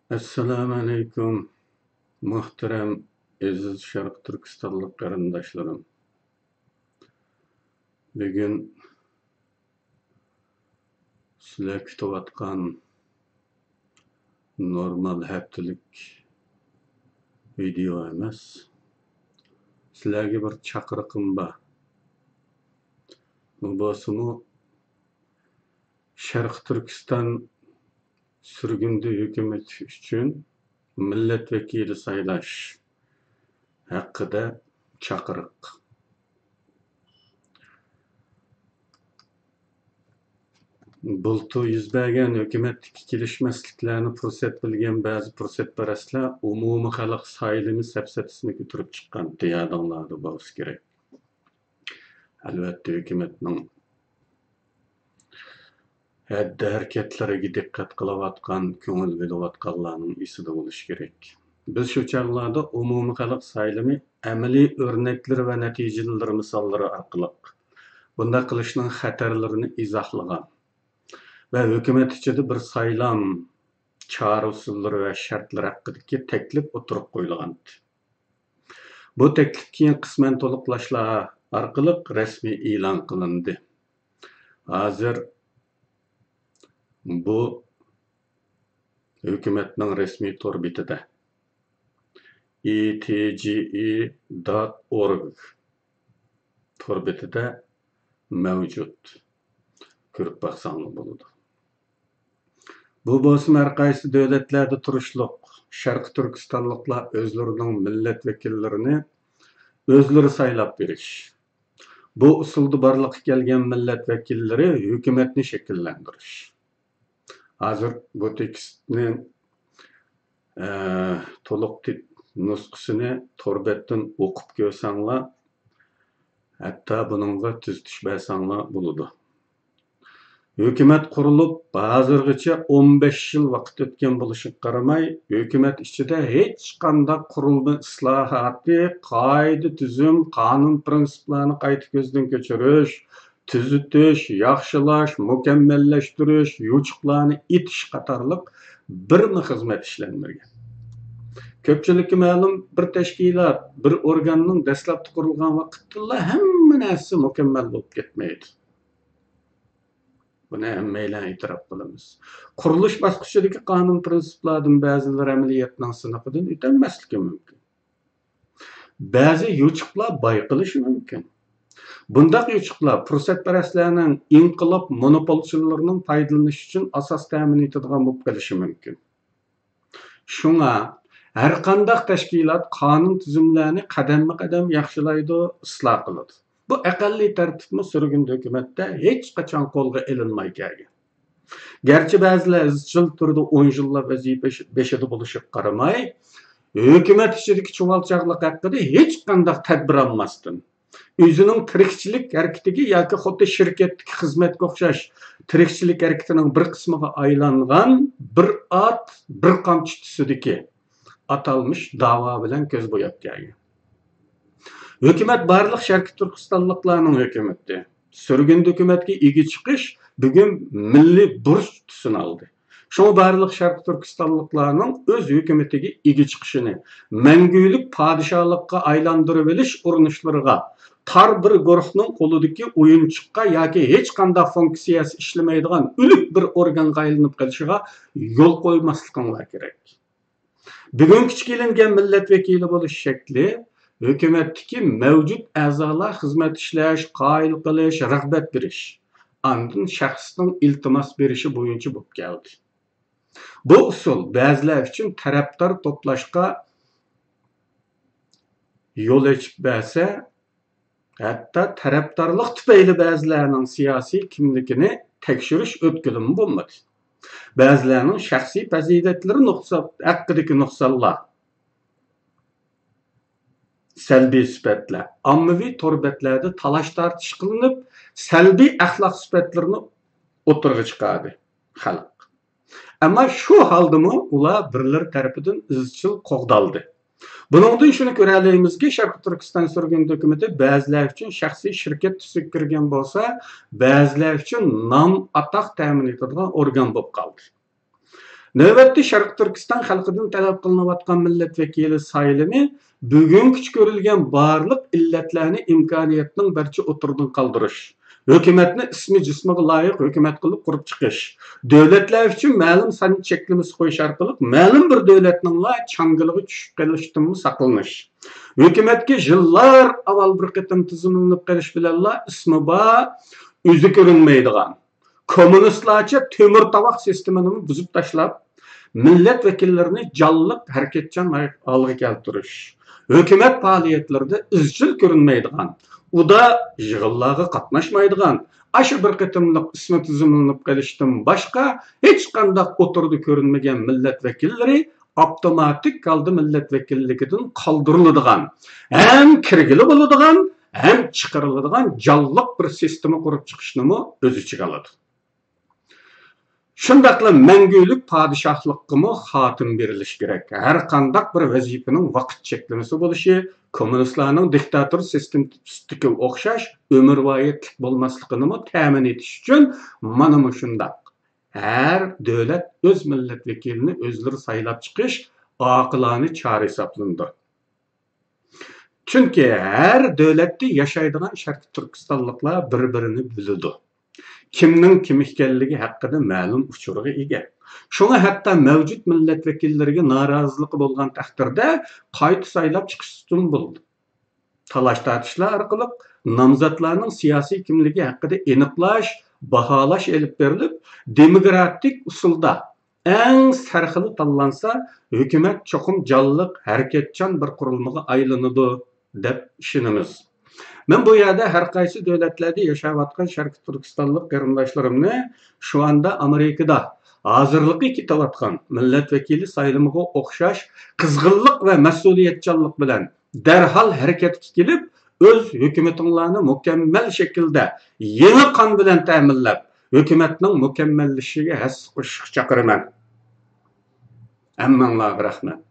Assalamu alaykum, muhtaram aziz Sharq Turkistonlik qarindoshlarim. Bugun sizlar kutayotgan normal haftalik video emas. Sizlarga bir chaqiriqim bor. Bu bo'lsa-mu Sharq Turkiston sürgündü hükümet üçün milletvekili saylaş hakkında çakırık. Bultu yüz bergen hükümetdeki kelişmezliklerini fırsat bilgen bazı fırsatparastlar umumi halk saylimi sepsetisini götürüp çıkan diye adamlardı bağız gerek. Elbette hükümetinin Haddi hareketlerine dikkat kılavatkan, köngül belavatkanlarının isi de oluş gerek. Biz şu çağlarda umumi halk saylimi ameli örnekleri ve neticeleri misalları arkalık. Bunda kılışının xatarlarını izahlagan ve hükümet içinde bir saylam çağrı usulları ve şartlar hakkındaki teklif oturup koyulgan. Bu teklif keyin kısmen toluqlaşlar arkalık resmi ilan kılındı. Hazır bu hükümetin resmi tor bitide etgi.org tor bitide mevcut. Körüp baksanlı buludu. Bu bolsun her qaysı devletlerde turuşluk Şarkı Türkistanlıklar özlerinin milletvekillerini özleri saylap beriş. Bu usulda barlık gelgen milletvekilleri hükümetini şekillendiriş. Hazır bu tekstinin toluq nuskusunu torbetten okup görsenler, hatta bununla tüztüş bersenler buludu. Hükümet kurulup hazırgıça 15 yıl vakit ötken buluşup qaramay, hükümet içinde hiç qanda kurulma islahatı, qaydı tüzüm, kanun prinsiplerini qaytı gözden geçiriş, tüzütüş, yaxşılaş, mükemmelleştiriş, yuçuklarını itiş qatarlık bir mi hizmet işlenmirgen. Köpçülükü ma'lum bir teşkilat, bir organның dastlabki qurilgan vaqtda hamma narsa mükemmel bo'lib ketmaydi. Buni hammaylar e'tirof qilamiz. Qurilish bosqichidagi qonun prinsiplaridan ba'zilari amaliyotning sinovidan o'tolmasligi mumkin. Ba'zi yuchuqlar bayqilishi mumkin. Bundaq yuchuqlar fursatparastlarning inqilob monopolchilarining foydalanishi uchun asos ta'min etadigan bo'lib qolishi mumkin. Shunga har qanday tashkilot qonun tuzumlarini qadamma-qadam yaxshilaydi, isloh qiladi. Bu aqalliy tartibmi sürgün hükümette hiç qachon qo'lga ilinmay kelgan. Gerçi ba'zilar izchil turda 10 yillar vazifa beshida bo'lishib qaramay, hükümet ichidagi chuvalchaqlik haqida hech qanday tadbir olmasdan, o'zining tirikchilik harakatiga yoki xuddi shirkatdagi xizmatga o'xshash tirikchilik harakatining bir qismiga aylangan bir at, bir qamchi tusidagi atalmış dava bilan ko'z bo'yab kelgan. Hükümet barlıq Şarkı Türkistanlıklarının hükümeti. Sürgün hükümetki igi çıkış bugün milli burç tüsünü aldı. Şunu barlıq Şarkı Türkistanlıklarının öz hükümetiki igi çıkışını mengülük padişahlıkka aylandırıveliş urunuşlarına tar bir guruhning qo'lidagi o'yinchiqqa yoki hech qanday funksiyasi ishlamaydigan o'lik bir organga aylanib qolishiga yo'l qo'ymasliklar kerak. Bugun kichkilangan milletvekili bo'lish shakli hükümetteki mevcut a'zolar xizmat ishlash, qoyil qilish, rag'bat berish, andın shaxsning iltimos berishi bo'yicha bo'lib keldi. Bu usul ba'zilar uchun tarafdor to'plashga yo'l ochib bersa, hatto tarafdorlik tufayli ba'zilarning siyosiy kimligini tekshirish o'tkilimi bo'lmadi. Ba'zilarning shaxsiy fazilatlari haqidagi nuqsonlar selbi sifatlar, ammaviy torbetlarda talash tartish qilinib, selbi axloq sifatlarini o'tirg'i chiqadi xalq. Ama şu haldımı ular birler tarafidan izchil qo'g'daldi. Buningdan shuni ko'ralamizki, Sharqiy Turkiston surgun hukumati ba'zilar uchun shaxsiy shirkat tusiga kirgan bo'lsa, ba'zilar uchun nom atoq ta'min etadigan organ bo'lib qoldi. Növbetde Sharqiy Turkiston xalqidan talab qilinayotgan millat vakili saylimi bugun kuch ko'rilgan barliq illatlarni imkoniyatning barcha o'tirdan qoldirish, hukumatni ismi jismiga loyiq hukumat qilib qurib chiqish, davlatlar uchun ma'lum son cheklamasi qo'yish orqali ma'lum bir davlatning changiliga tushib qolishdan saqlanish, hukumatga yillar avval bir qatam tizimlanib qolish bilan ismi bor o'zi ko'rinmaydigan kommunistlarcha temir tovoq sistemini buzib tashlab, millat vakillarini jonliq harakatchan holga keltirish, hukumat faoliyatlarida izchil ko'rinmaydigan, uda yig'inlarga qatnashmaydigan, aşı bir qatimliq ismi tizimlanib qolishdan boshqa hech qanday o'tirdi ko'rinmagan millat vakillari avtomatik holda millat vakilligidan qoldiriladigan, ham kirgili bo'ladigan, ham chiqariladigan jonliq bir sistema qurib chiqishni o'z ichiga oladi. Şundaqla mangulik padişahlıqqa xotim berilish kerak. Har qandaq bir vazifaning vaqt cheklamasi bo'lishi, kommunistlarning diktator sistematiga o'xshash umrvoyatlik bo'lmasligini ta'min etish uchun mana shundaq. Har davlat o'z millat vakilini o'zlari saylab chiqish oqilona chora hisoblanadi. Chunki har davlatda yashaydigan Sharqiy Turkistonliklar bir-birini biladi. Kimning kim ekanligi haqida ma'lum uchurga ega. Shunga hatto mavjud millat vakillariga noroziligi bo'lgan taqdirda qayta saylab chiqish ustun bo'ldi. Talash tortishlar orqali nomzodlarning siyosiy kimligi haqida aniqlash, baholash elib berilib, demokratik usulda eng sarxili tanlansa, hukumat cho'qim jonliq, harakatchan bir qurilmaga aylanadi deb ishonamiz. Men bu yerda har qaysi davlatlarda yashayotgan Sharqiy Turkistonlik qarindoshlarimni shu anda Amerikada hozirlikka ketayotgan millat vakili saylimiga o'xshash qizg'inlik va mas'uliyatchanlik bilan darhol harakatga kelib, o'z hukumatinglarni mukammal shaklda yangi qon bilan ta'minlab, hukumatning mukammallashishiga hassa qo'shishga chaqiraman. Hammanglarga rahmat.